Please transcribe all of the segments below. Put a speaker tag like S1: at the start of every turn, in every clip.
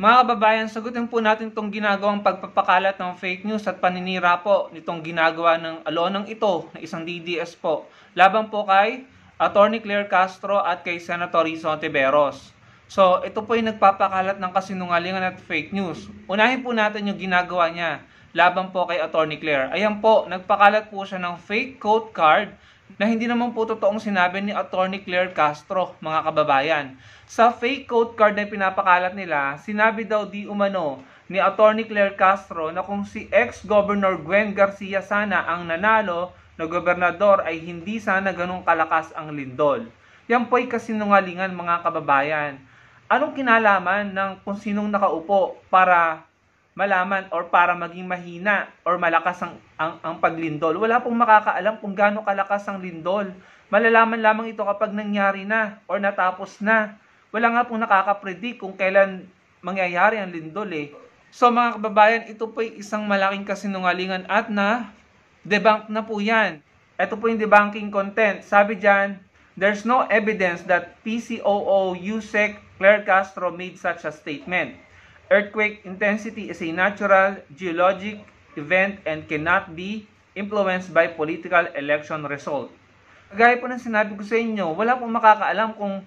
S1: Mga kababayan, sagutin po natin itong ginagawang pagpapakalat ng fake news at paninira po nitong ginagawa ng alonang ito na isang DDS po. Laban po kay Atty. Claire Castro at kay Senator Risa Hontiveros. So, ito po yung nagpapakalat ng kasinungalingan at fake news. Unahin po natin yung ginagawa niya laban po kay Atty. Claire. Ayan po, nagpakalat po siya ng fake quote card na hindi naman po totoong sinabi ni Atty. Claire Castro, mga kababayan. Sa fake quote card na pinapakalat nila, sinabi daw di umano ni Atty. Claire Castro na kung si ex-Governor Gwen Garcia sana ang nanalo na gobernador ay hindi sana ganun kalakas ang lindol. Yan po ay kasinungalingan, mga kababayan. Anong kinalaman ng kung sinong nakaupo para malaman or para maging mahina or malakas ang paglindol? Wala pong makakaalam kung gaano kalakas ang lindol. Malalaman lamang ito kapag nangyari na or natapos na. Wala nga pong nakakapredict kung kailan mangyayari ang lindol eh. So mga kababayan, ito po ay isang malaking kasinungalingan at debunk na po yan. Ito po yung debunking content. Sabi dyan, there's no evidence that PCOO Yusek Claire Castro made such a statement. Earthquake intensity is a natural geologic event and cannot be influenced by political election result. Gaya po ng sinabi ko sa inyo, wala pong makakaalam kung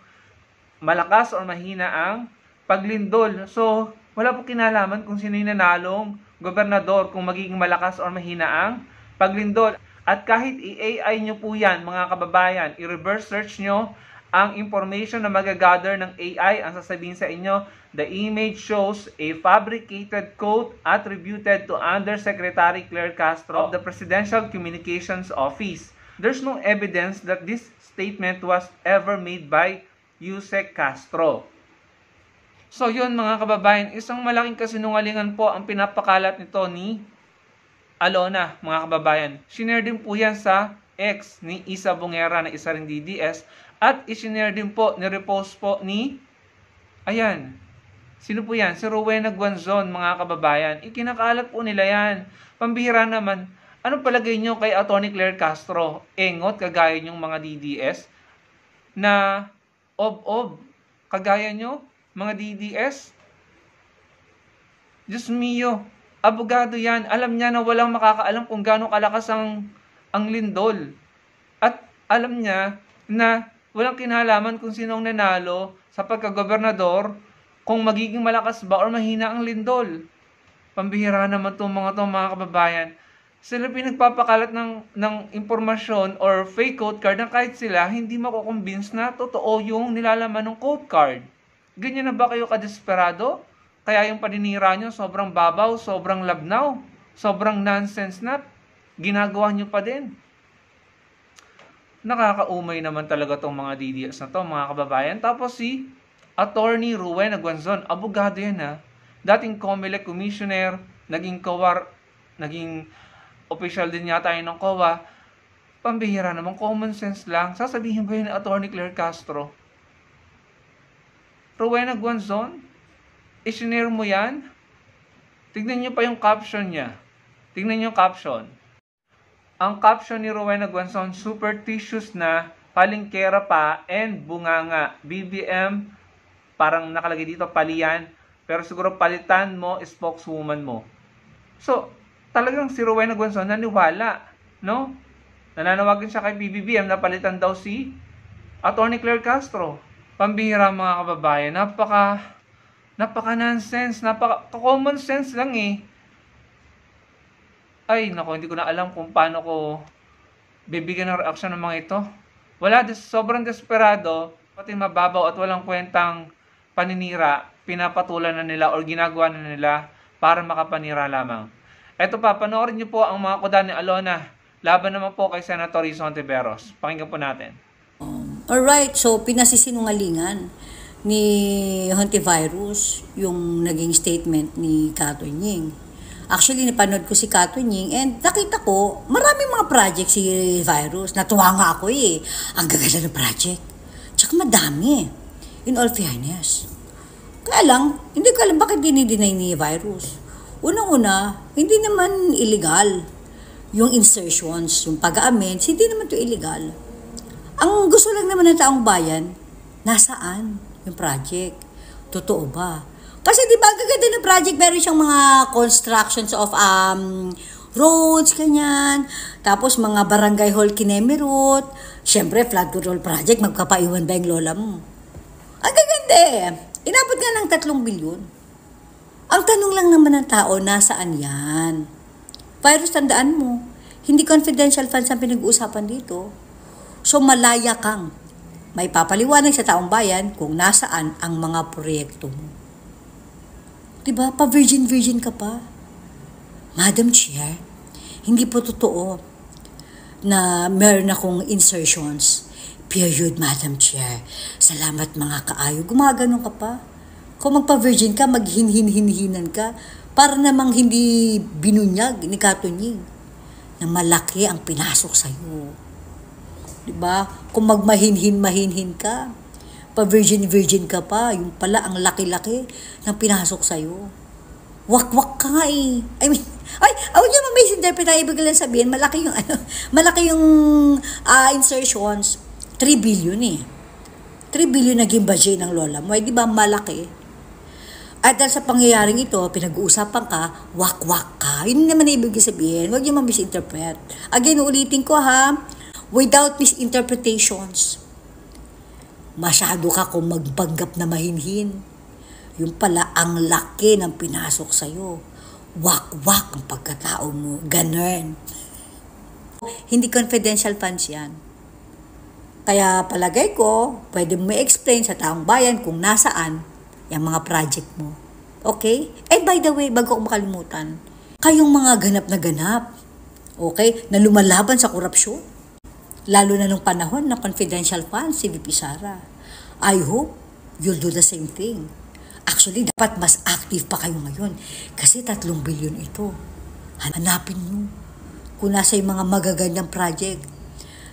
S1: malakas o mahina ang paglindol. So, wala po kinalaman kung sino yung nanalong gobernador, kung magiging malakas o mahina ang paglindol. At kahit i-AI nyo po yan, mga kababayan, i-reverse search nyo ang information na magagather ng AI, ang sasabihin sa inyo, the image shows a fabricated quote attributed to Undersecretary Claire Castro of the Presidential Communications Office. There's no evidence that this statement was ever made by Yusek Castro. So yun, mga kababayan, isang malaking kasinungalingan po ang pinapakalat nito ni Alona, mga kababayan. Shinare din po yan sa ex ni Isa Bungera na isa ring DDS at isinare din po, ni-repost po ni, ayan, sino po yan? Si Rowena Guanzon, mga kababayan. Ikinakalat po nila yan. Pambihira naman. Anong palagay nyo kay Atty. Claire Castro? Engot, kagaya nyong mga DDS na ob-ob, kagaya nyo, mga DDS. Diyos mio, abogado yan. Alam niya na walang makakaalam kung gaano kalakas ang lindol. At alam niya na walang kinalaman kung sinong nanalo sa pagkagobernador, kung magiging malakas ba or mahina ang lindol. Pambihira naman itong mga kababayan. Sila pinagpapakalat ng impormasyon or fake code card na kahit sila hindi makukonvince na totoo yung nilalaman ng code card. Ganyan na ba kayo kadesperado? Kaya yung paninira nyo sobrang babaw, sobrang labnaw, sobrang nonsense na, ginagawa nyo pa din. Nakakaumay naman talaga tong mga DDS na to, mga kababayan. Tapos si Attorney Rowena Guanzon, abogado yan ha. Dating COMELEC commissioner, naging official din yata yun ng COA. Pambihira naman, common sense lang. Sasabihin ba yun ni Atty. Claire Castro? Rowena Guanzon, isinare mo yan? Tignan nyo pa yung caption niya. Tignan nyo yung caption. Ang caption ni Rowena Guanzon, superstitious na, palingkera pa, and bunganga. BBM, parang nakalagay dito, palian. Pero siguro palitan mo, spokeswoman mo. So, talagang si Rowena Guanzon naniwala, no? Nananawagan siya kay BBM na palitan daw si Atty. Claire Castro. Pambihira, mga kababayan, napaka-nonsense, napaka-common sense lang eh. Ay, nako, hindi ko na alam kung paano ko bibigyan ng reaksyon ng mga ito. Sobrang desperado, pati mababaw at walang kwentang paninira, pinapatulan na nila or ginagawa na nila para makapanira lamang. Eto pa, panoorin niyo po ang mga kuda ni Alona. Laban naman po kay Senator Risa Hontiveros. Pakinggan po natin.
S2: Alright, so pinasisinungalingan ni Hontiveros yung naging statement ni Kato Nying. Actually, napanood ko si Kato Nying and nakita ko, maraming mga project si Virus. Natuwa nga ako eh. Ang gaganda ng project. Tsaka madami. In all fairness. Kaya lang, hindi ko alam bakit dinideny ni Virus. Unang-una, hindi naman illegal yung insertions, yung pag-amends, hindi naman to illegal. Ang gusto lang naman ng taong bayan, nasaan yung project? Totoo ba? Kasi di ba gaganda ng project, meron siyang mga constructions of roads, ganyan. Tapos mga barangay hall Kinemirut. Siyempre, flood control project, magpapaiwan ba yung lola mo? Ang gaganda eh. Inabot nga ng 3 bilyon. Ang tanong lang naman ng tao, nasaan yan? Virus, tandaan mo, hindi confidential funds ang pinag-uusapan dito. So malaya kang may papaliwanag sa taong bayan kung nasaan ang mga proyekto mo. Diba? Pa-virgin ka pa. Madam Chair, hindi po totoo na meron akong insertions. Period, Madam Chair. Salamat mga kaayo. Gumaganon ka pa. Kung magpa-virgin ka, maghinhin-hinhinan ka para namang hindi binunyag ni Katunying na malaki ang pinasok sa'yo. Diba? Kung magmahinhin-mahinhin ka, pa-virgin ka pa, yung pala ang laki-laki ng pinasok sa'yo. Wak-wak ka nga eh. I mean, huwag niya ma-misinterpret na ibig lang sabihin, malaki yung insertions. 3 billion eh. 3 billion naging budget ng lola mo. Di ba malaki? At dahil sa pangyayaring ito, pinag-uusapan ka, wak-wak ka. Yun naman na ibig sabihin. Huwag niyo ma-misinterpret. Again, ulitin ko ha, without misinterpretations. Masyado ka kung magbanggap na mahinhin. Yung pala, ang laki ng pinasok sa'yo. Wak-wak ang pagkatao mo. Ganun. Hindi confidential funds yan. Kaya palagay ko, pwede mo i-explain sa taong bayan kung nasaan yung mga project mo. Okay? And by the way, bago ko makalimutan, kayong mga ganap na ganap, okay, na lumalaban sa korupsyon, lalo na nung panahon na confidential funds si VP Sara. I hope you'll do the same thing. Actually, dapat mas active pa kayo ngayon kasi 3 bilyon ito. Hanapin nyo kung nasa yung mga magagandang project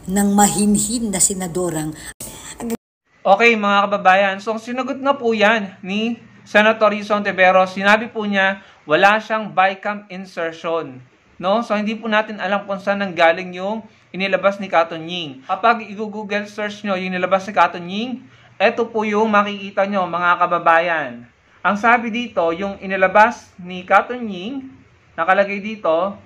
S2: ng mahinhin na senadorang.
S1: Okay mga kababayan, so sinagot na po yan ni Senator Risa Hontiveros. Sinabi po niya, wala siyang BICAM insertion. No? So hindi po natin alam kung saan nanggaling yung inilabas ni Katunying. Kapag i-google search nyo yung inilabas ni Katunying, eto po yung makikita nyo mga kababayan. Ang sabi dito, yung inilabas ni Katunying, nakalagay dito,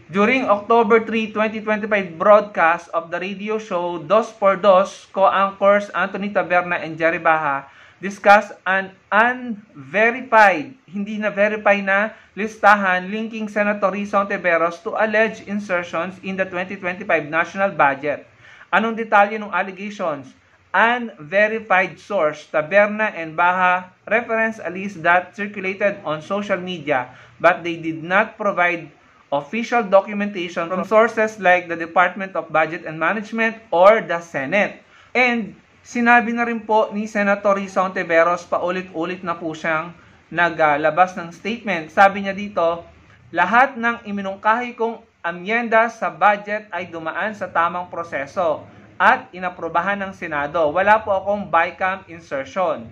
S1: during October 3, 2025 broadcast of the radio show Dos por Dos, co-anchors Anthony Taberna and Jerry Baha discuss an unverified, hindi na verify na listahan linking Senator Risa Hontiveros to alleged insertions in the 2025 national budget. Anong detalye ng allegations? Unverified source, Taberna and Baha reference a list that circulated on social media, but they did not provide official documentation from sources like the Department of Budget and Management or the Senate. And sinabi na rin po ni Senator Risa Hontiveros, paulit-ulit na po siyang naglabas ng statement. Sabi niya dito, lahat ng iminungkahi kong amyenda sa budget ay dumaan sa tamang proseso at inaprobahan ng Senado. Wala po akong BICAM insertion.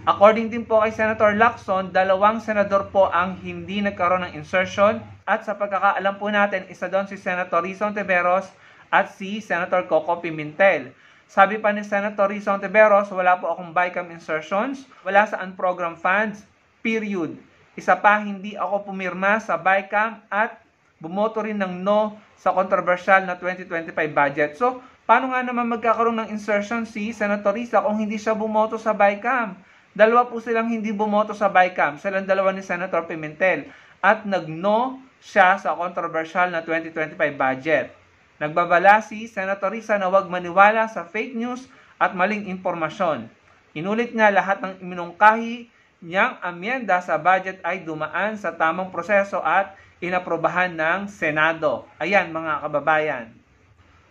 S1: According din po kay Senator Lacson, 2 senador po ang hindi nagkaroon ng insertion at sa pagkakaalam po natin, isa doon si Senator Risa Hontiveros at si Senator Coco Pimentel. Sabi pa ni Senator Risa Hontiveros, wala po akong BICAM insertions, wala sa unprogrammed funds, period. Isa pa, hindi ako pumirma sa BICAM at bumoto rin ng no sa controversial na 2025 budget. So, paano nga naman magkakaroon ng insertion si Senator Risa kung hindi siya bumoto sa BICAM? Dalawa po silang hindi bumoto sa BICAM, silang dalawa ni Senator Pimentel. At nag-no siya sa controversial na 2025 budget. Nagbabala si Senator Risa na huwag maniwala sa fake news at maling impormasyon. Inulit niya lahat ng iminungkahi niyang amyenda sa budget ay dumaan sa tamang proseso at inaprobahan ng Senado. Ayan mga kababayan.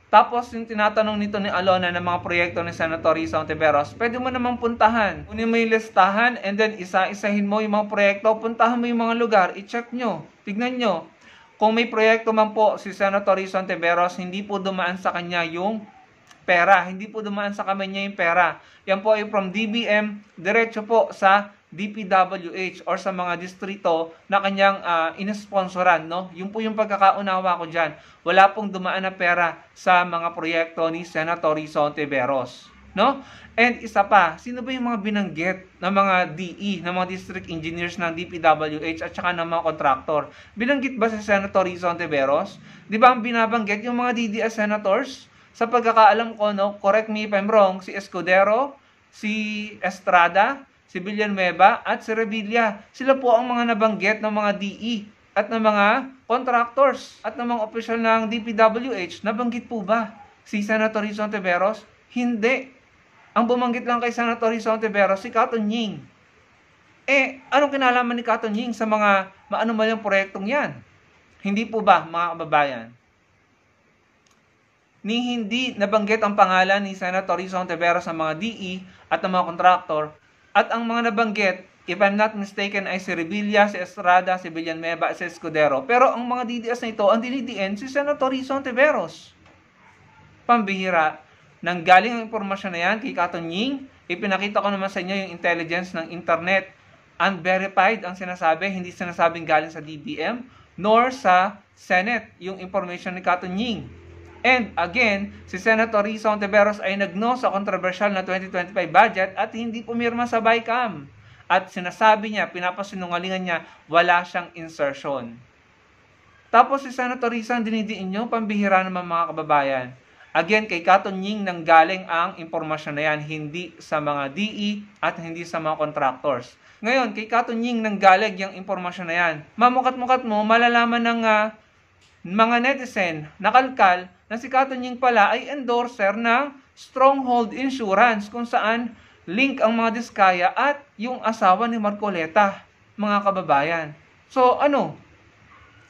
S1: Tapos yung tinatanong nito ni Alona ng mga proyekto ni Senator Risa Hontiveros, pwede mo namang puntahan. Kunin mo yung listahan and then isa-isahin mo yung mga proyekto, puntahan mo yung mga lugar, i-check nyo, tignan nyo. Kung may proyekto man po si Senator Risa Hontiveros, hindi po dumaan sa kanya yung pera, hindi po dumaan sa kamay niya yung pera. Yan po ay from DBM, diretso po sa DPWH or sa mga distrito na kanyang inesponsoran, no? Yun po yung pagkakaunawa ko dyan. Wala pong dumaan na pera sa mga proyekto ni Senator Risa Hontiveros. no? And isa pa, sino ba yung mga binanggit ng mga DE, ng mga district engineers ng DPWH at saka ng mga contractor? Binanggit ba si Senator Rizzo Ontiveros? Di ba ang binabanggit yung mga DDS senators? Sa pagkakaalam ko, no, correct me if I'm wrong, si Escudero, si Estrada, si Villanueva, at si Revilla. Sila po ang mga nabanggit ng mga DE at ng mga contractors at ng mga opisyal ng DPWH. Nabanggit po ba si Senator Rizzo Ontiveros? Hindi. Ang bumanggit lang kay Senator Rizzo Ontiveros, si Cato Nying. Anong kinalaman ni Cato Nying sa mga maanumalyang proyektong yan? Hindi po ba, mga kababayan? Hindi nabanggit ang pangalan ni Senator Rizzo Ontiveros sa mga DE at ng mga contractor. At ang mga nabanggit, if I'm not mistaken, ay si Revilla, si Estrada, si Villanueva, si Escudero. Pero ang mga DDS na ito, ang dinidiin si Senator Rizzo Ontiveros. Pambihira. Nanggaling ang impormasyon na yan kay Cato Nying, ipinakita ko naman sa inyo yung intelligence ng internet. Unverified ang sinasabi, hindi sinasabing galing sa DBM, nor sa Senate, yung information ni Cato Nying. And again, si Senator Rizzo Ontiveros ay nagno sa controversial na 2025 budget at hindi pumirma sa BICAM. At sinasabi niya, pinapasinungalingan niya, wala siyang insertion. Tapos si Senator Rizzo ang dinidiin nyo, pambihira naman mga kababayan. Again, kay Cato Nying nanggaling ang impormasyon na yan, hindi sa mga DE at hindi sa mga contractors. Ngayon, kay Cato Nying nanggaling yung impormasyon na yan. Mamukat-mukat mo, malalaman ng mga netizen, nakalkal, na si Cato Nying pala ay endorser ng Stronghold Insurance, kung saan link ang mga diskaya at yung asawa ni Marcoleta, mga kababayan. So,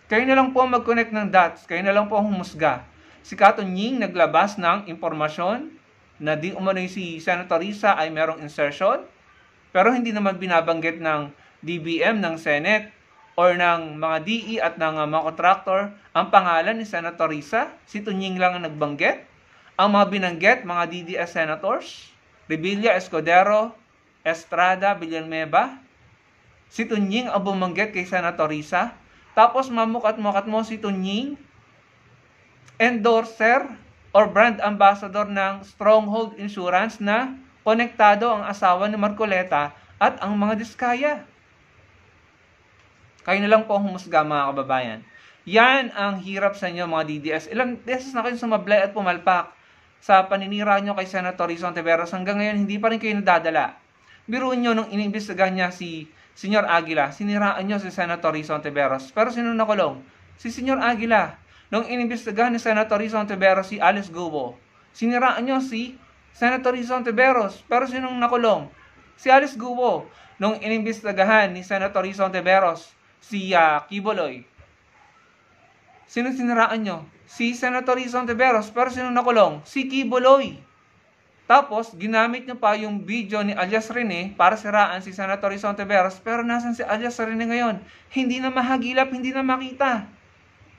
S1: kayo na lang po ang mag-connect ng dots, kayo na lang po ang humusga. Si Cato Nying naglabas ng impormasyon na di umano'y si Senator Rizzo ay merong insertion, pero hindi naman binabanggit ng DBM, ng Senate, or ng mga DE at ng mga contractor ang pangalan ni Senator Rizzo. Si Tunying lang ang nagbanggit. Ang mga binanggit, mga DDS senators, Revilla, Escudero, Estrada, Villanueva. Si Tunying ang bumanggit kay Senator Rizzo. Tapos mamukat-mukat mo si Tunying, endorser or brand ambassador ng Stronghold Insurance na konektado ang asawa ni Marcoleta at ang mga diskaya. Kayo na lang po ang humusga, mga kababayan. Yan ang hirap sa inyo, mga DDS. Ilang beses na kayo sumablay at pumalpak sa paninira nyo kay Senator Rizzo Ontiveros. Hanggang ngayon, hindi pa rin kayo nadadala. Biruin nyo nung inimbestigahan niya si Senyor Aguila, siniraan nyo si Senator Rizzo Ontiveros. Pero sino nakulong? Si Senyor Aguila. Nung inimbestigahan ni Senator Rizzo Ontiveros si Alice Guo, siniraan nyo si Senator Rizzo Ontiveros. Pero sinong nakulong? Si Alice Guo. Nung inimbestigahan ni Senator Rizzo Ontiveros si Quiboloy, sino siniraan nyo? Si Senator Rizzo Ontiveros. Pero sinong nakulong? Si Quiboloy. Tapos, ginamit nyo pa yung video ni Alias Rene para siraan si Senator Rizzo Ontiveros. Pero nasan si Alias Rene ngayon? Hindi na mahagilap, hindi na makita.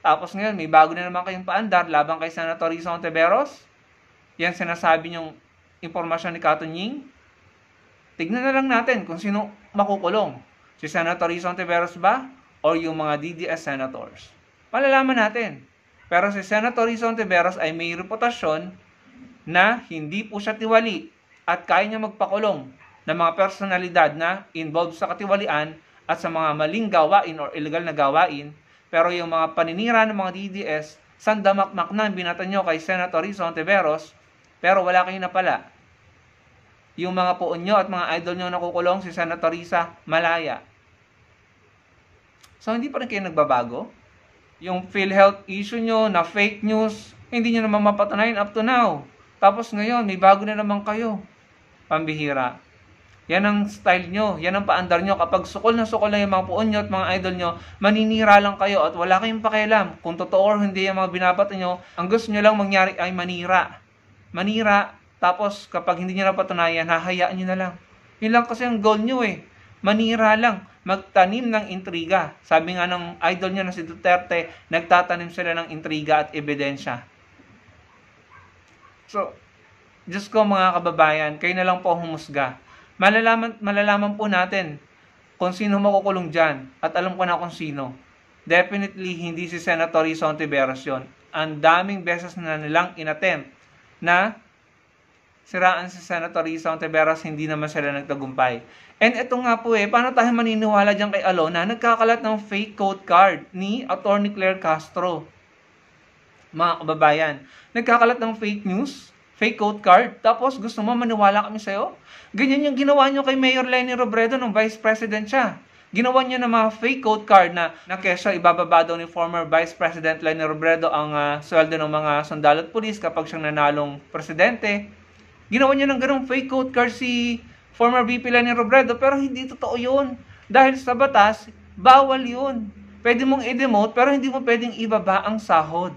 S1: Tapos ngayon, may bago na naman kayong paandar laban kay Senator Rizzo Ontiveros. Yan sinasabi niyong impormasyon ni Cato Nying. Tignan na lang natin kung sino makukulong. Si Senator Rizzo Ontiveros ba? O yung mga DDS senators? Malalaman natin. Pero si Senator Rizzo Ontiveros ay may reputasyon na hindi po siya tiwali at kaya niya magpakulong ng mga personalidad na involved sa katiwalian at sa mga maling gawain or illegal na gawain. Pero yung mga paninira ng mga DDS, sandamakmak na binatan nyo kay Senator Rizzo Ontiveros, pero wala kayo na pala. Yung mga puon nyo at mga idol nyo nakukulong, si Senator Rizzo, malaya. So, hindi pa rin kayo nagbabago. Yung PhilHealth issue nyo na fake news, hindi nyo naman mapatunayan up to now. Tapos ngayon, may bago na naman kayo. Pambihira. Yan ang style nyo, yan ang paandar nyo. Kapag sukol na yung mga puon nyo at mga idol nyo, maninira lang kayo at wala kayong pakialam kung totoo or hindi yung mga binabato nyo. Ang gusto nyo lang mangyari ay manira. Manira, tapos kapag hindi nyo napatunayan, hahayaan nyo na lang. Yun lang kasi ang goal nyo eh. Manira lang, magtanim ng intriga. Sabi nga ng idol nyo na si Duterte, nagtatanim sila ng intriga at ebidensya. So, Diyos ko mga kababayan, kayo na lang po humusga. Malalaman po natin kung sino makukulong dyan. At alam ko na kung sino. Definitely hindi si Senator Rizzo Ontiveros yun. Ang daming beses na nilang inattempt na siraan si Senator Risa Hontiveros, hindi naman sila nagtagumpay. And ito nga po paano tayo maniniwala dyan kay Alona? Nagkakalat ng fake code card ni Atty. Claire Castro. Mga kababayan, nagkakalat ng fake news, fake code card, tapos gusto mo maniwala kami sa'yo? Ganyan yung ginawa nyo kay Mayor Leni Robredo nung Vice President siya. Ginawa niya ng mga fake code card na kesyo ibababa daw ni former Vice President Leni Robredo ang sweldo ng mga sundalo at pulis kapag siyang nanalong presidente. Ginawa niya ng ganung fake code card si former VP Leni Robredo, pero hindi totoo yun. Dahil sa batas, bawal yun. Pwede mong i-demote pero hindi mo pwedeng ibaba ang sahod.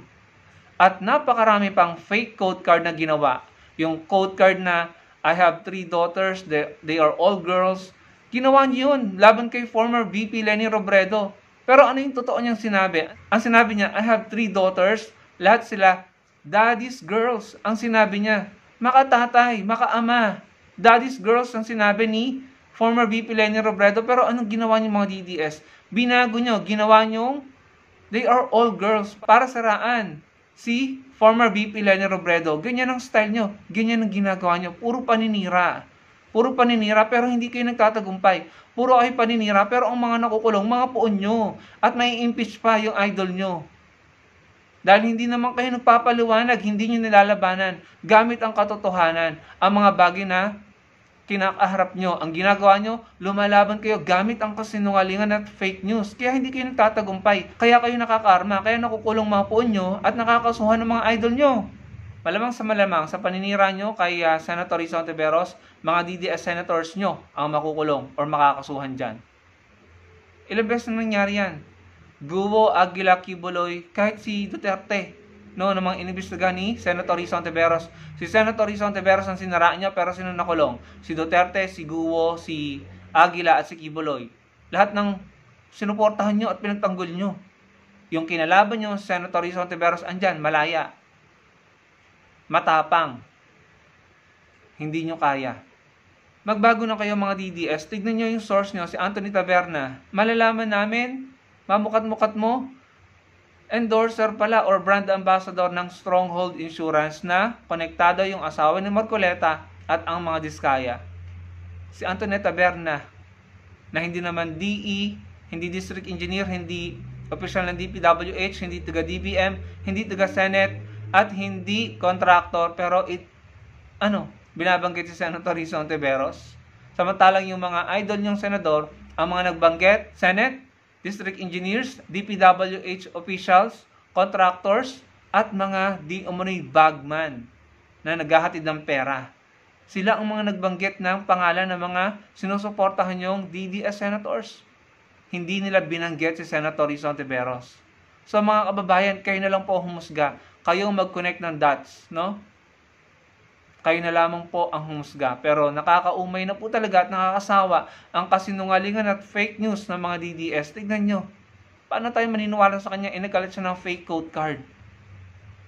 S1: At napakarami pang fake code card na ginawa. Yung code card na I have 3 daughters, they are all girls. Ginawa niyo yun laban kay former VP Leni Robredo. Pero ano yung totoo niyang sinabi? Ang sinabi niya, I have 3 daughters, lahat sila daddy's girls. Ang sinabi niya, makatatay, makaama. Daddy's girls ang sinabi ni former VP Leni Robredo. Pero anong ginawa niyo mga DDS? Binago niyo, ginawa niyo, they are all girls para saraan si former VP Leni Robredo. Ganyan ang style nyo. Ganyan ang ginagawa nyo. Puro paninira. Puro paninira pero hindi kayo nagtatagumpay. Puro kayo paninira pero ang mga nakukulong, mga puon nyo. At may impeach pa yung idol nyo. Dahil hindi naman kayo nagpapaliwanag, hindi nyo nilalabanan. Gamit ang katotohanan, ang mga bagay na kinakaharap nyo. Ang ginagawa nyo, lumalaban kayo gamit ang kasinungalingan at fake news. Kaya hindi kayo nagtatagumpay. Kaya kayo nakakarma. Kaya nakukulong mga puon nyo at nakakasuhan ng mga idol nyo. Malamang sa paninira nyo kay Senator Risa Hontiveros, mga DDS senators nyo ang makukulong or makakasuhan dyan. Ilang beses na nangyari yan. Guo, Aguila, Kibuloy, kahit si Duterte. No, namang inimbestigahan ni Senator Risa Hontiveros. Si Senator Risa Hontiveros ang sinaraan niya pero sino nakulong? Si Duterte, si Guo, si Aguila at si Kibuloy. Lahat ng sinuportahan nyo at pinagtanggol nyo. Yung kinalaban nyo, Senator Risa Hontiveros, andyan, malaya. Matapang. Hindi nyo kaya. Magbago na kayo mga DDS. Tignan nyo yung source nyo, si Anthony Taberna. Malalaman namin, mamukat-mukat mo, endorser pala or brand ambassador ng Stronghold Insurance na konektado yung asawa ni Marcoleta at ang mga diskaya. Si Antoneta Berna na hindi naman DE, hindi District Engineer, hindi official ng DPWH, hindi taga DBM, hindi taga Senate at hindi contractor pero binabanggit si Senator Risa Hontiveros. Samantalang yung mga idol niyang senador, ang mga nagbanggit, Senate, District Engineers, DPWH officials, contractors, at mga di-umano'y bagman na naghahatid ng pera. Sila ang mga nagbanggit ng pangalan ng mga sinusuportahan yung DDS senators. Hindi nila binanggit si Senator Risa Hontiveros. So mga kababayan, kayo na lang po humusga. Kayo mag-connect ng dots, no? Kayo na lamang po ang humusga. Pero nakakaumay na po talaga at nakakasawa ang kasinungalingan at fake news ng mga DDS. Tignan nyo. Paano tayo maniniwala sa kanya? Nagkalat siya ng fake code card.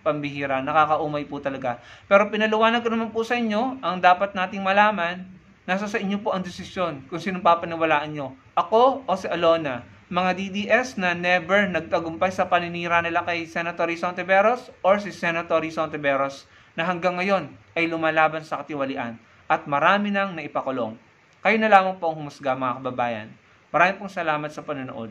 S1: Pambihira. Nakakaumay po talaga. Pero pinaluwanag ko naman po sa inyo, ang dapat nating malaman, nasa sa inyo po ang desisyon kung sino papaniwalaan nyo. Ako o si Alona. Mga DDS na never nagtagumpay sa paninira nila kay Senator Risa Hontiveros or si Senator Risa Hontiveros na hanggang ngayon ay lumalaban sa katiwalian at marami nang naipakulong. Kayo na lamang po ang humusga mga kababayan. Maraming pong salamat sa panonood.